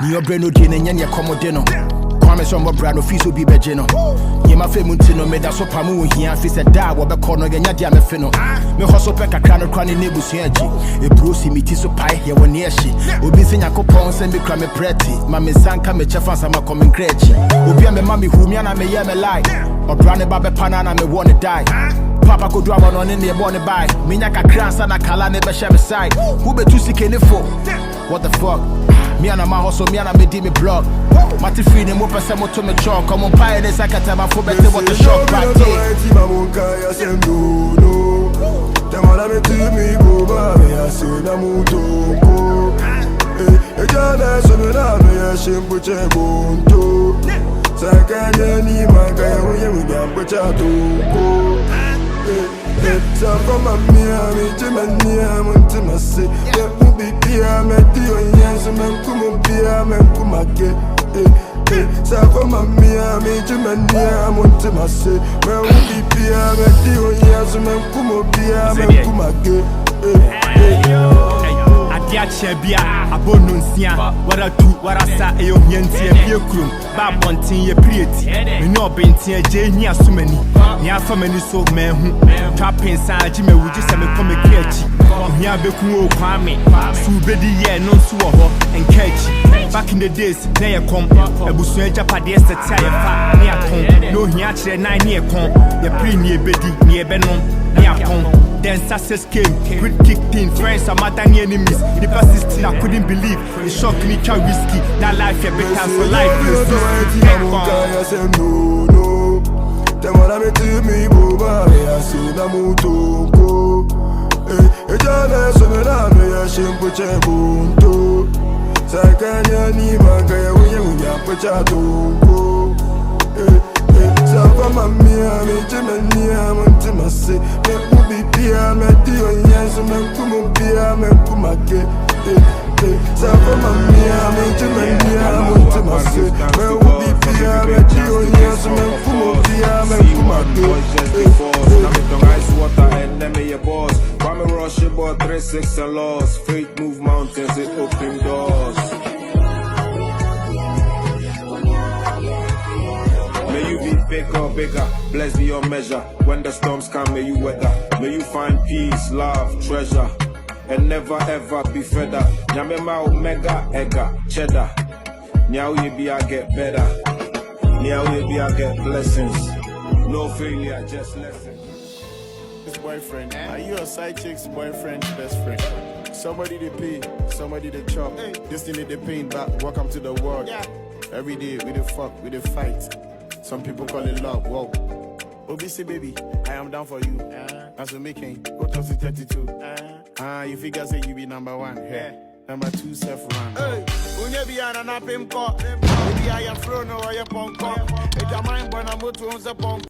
Neo Breno Din and Yanya Comodino. Kwame Sombo Brano Fiso Bibejino. Yema Femuntino made us so pamu here and fist a da what the corner and Yadia Mefino. Me hustle peck a crown of cranny neighbors here. A brucey mitiso pie here one near she. Ubising a coupons and be crammy pretty. Mammy Sanka me chefans am a coming cretchy. Ubia me mammy whom yana me yam a lie. Or Brane Baba Panana me wanna die. Papa could drive on in the morning by. Minyaka Krans and a Kala never share side. Who be too sick in the for? What the fuck? Me and my hustle, me and me did me blog. Mati free them up as to me chalk. Come on, pie this I can't tell my for better what the shock back there. Them all me to me go by, I say na muto go. Eh, jana so me na me a shimpo chebonto. Sakanya ni manga we nyam pecha to go. So from a me Jimmy I'm to my say. There will be beer, me deal yes, man come beer, man come again. So from a me Jimmy I'm to my say. There will be beer, me deal yes, man come beer, man come again. Adia bia abonunsia wara tu wara sa eyo hientie bie krum ba bontin ye prieti me no bentin je hia sumani ni afa mani so mehu trapping sa agi me wuji se me come kiachi hia beku o kwame su bedi ye no so ho enkachi back in the days na ye kom ebusu ajapade esete ye fa ni aton no hia kire nan ni ye kon ye pri ni ebedi ni ebenom ni akon. Then success came, quick kicked in, friends and mother enemies. The persisting, I couldn't believe. The shock me can risky. That life you better for life. I said no. Them all me to me, boba. I said na muto go. Jana so me na me a shimpo chebonto. Sakanya ni manga we nyam pecha to go. So from a me Jimmy I'm to my say. Be beer, me deal yes, man come beer, man come again. So from a me Jimmy I'm to my say. Me will be beer, me deal yes, man come beer, man come again. Now me don't ice water and let me your boss. Kwame rush about 3-6 and loss. Faith move mountains, it open doors. May you be bigger, blessed beyond measure. When the storms come, may you weather. May you find peace, love, treasure, and never ever be fed up. Nyamema omega, ega, cheddar. Nyao ye be I get better. Nyao ye be I get blessings. No failure, just lessons. His boyfriend, are you a side chick's boyfriend's best friend? Somebody they pay, somebody they chop. This thing they pain back. Welcome to the world. Every day we dey fuck, we dey fight. Some people call it love. Whoa. OBC baby, I am down for you. As we making, go to 32. You figure say you be number one. Yeah. Number 2 self-run. Hey, unye be an apim call. Maybe I am thrown over your punk. If your mind when I'm to punk.